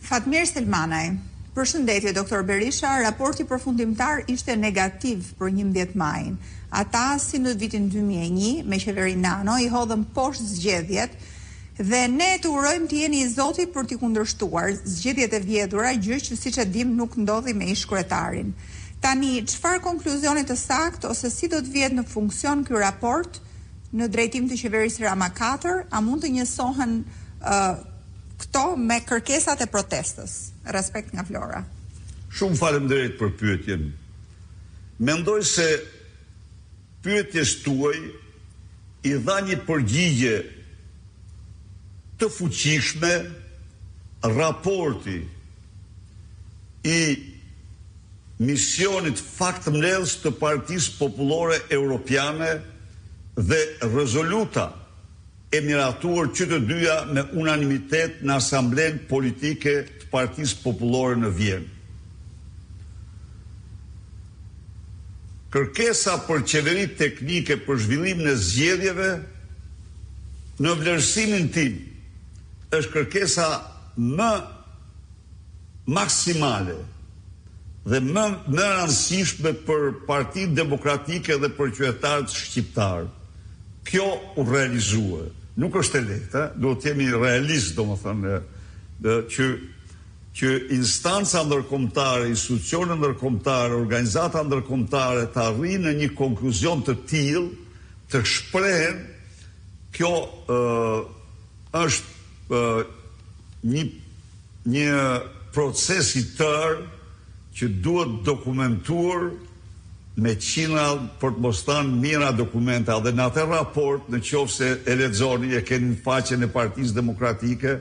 Fatmir Selmanaj. Përshëndetje, doktor Berisha. Raporti përfundimtar ishte negativ për 11 majin. Ata, si në vitin 2001, me qeverinë Nano, i hodhën poshtë zgjedhjet dhe ne të urojmë të jeni i Zotit për t'i kundërshtuar zgjedhjet e vjedhura, gjë që siç e dim nuk ndodhi me ish-kryetarin. Tani, çfarë konkluzionit të saktë ose si do të vjet në funksion ky raport në drejtim të qeverisë Rama 4, a mund të njësohen këto me kërkesat e protestës? Respekt nga Flora. Shumë faleminderit për pyetjen. Mendoj se pyetjes tuaj i dha një përgjigje të fuqishme raporti i misionit faktëmbledhës të Partisë Popullore Europiane dhe rezoluta e miratuar që të dyja me unanimitet në Asamblenë Politike të Partisë Popullore në Vjenë. Kërkesa për qeveri teknike për zhvillim në zgjedhjeve në vlerësimin tim është kërkesa më maksimale dhe më rëndësishme për Partinë Demokratike dhe për qytetarët shqiptarë. Kjo u realizua. Nuk është e lehtë, duhet të jemi realist, domethënë, që instanca ndërkombëtare, institucione ndërkombëtare, organizata ndërkombëtare të arrijnë në një konkluzion të tillë, të shprehen, kjo është një proces i tërë që duhet dokumentuar me qindra për të mos thënë mijëra dokumenta, dhe në atë raport, në qoftë se e lexoni, e keni në faqen e Partisë Demokratike,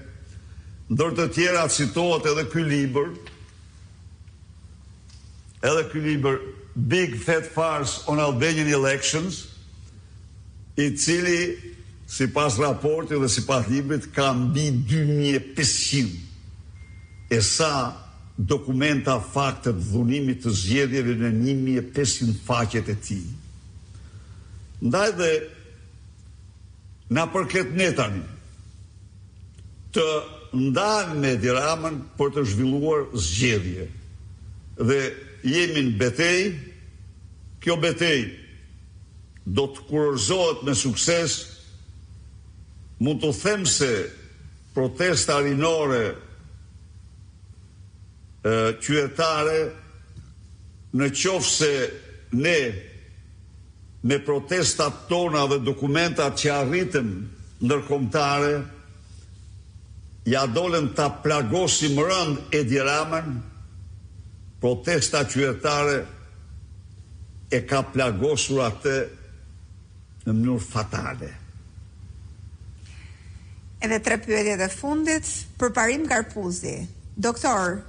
ndër të tjera citohet edhe ky libër Big Fat Farce on Albanian Elections, i cili sipas raportit dhe sipas librit ka mbi 2500 e sa dokumenta fakte të dhunimit të zgjedhjeve në 1500 faqet e tij. Ndaj dhe na përket ne tani të ndajmë me Edi Ramën për të zhvilluar zgjedhje. Dhe jemi në betejë, kjo betejë do të kurorzohet me sukses. Mund të them se protesta rinore qytetare, në qoftë se ne me protestat tona dhe dokumentat që arritëm ndërkombëtare ja dolën ta plagosim rënd Edi Ramën, protesta qytetare e ka plagosur atë në mënyrë fatale. Edhe 3 pyetjet e fundit, përparim Karpuzi. Doktor,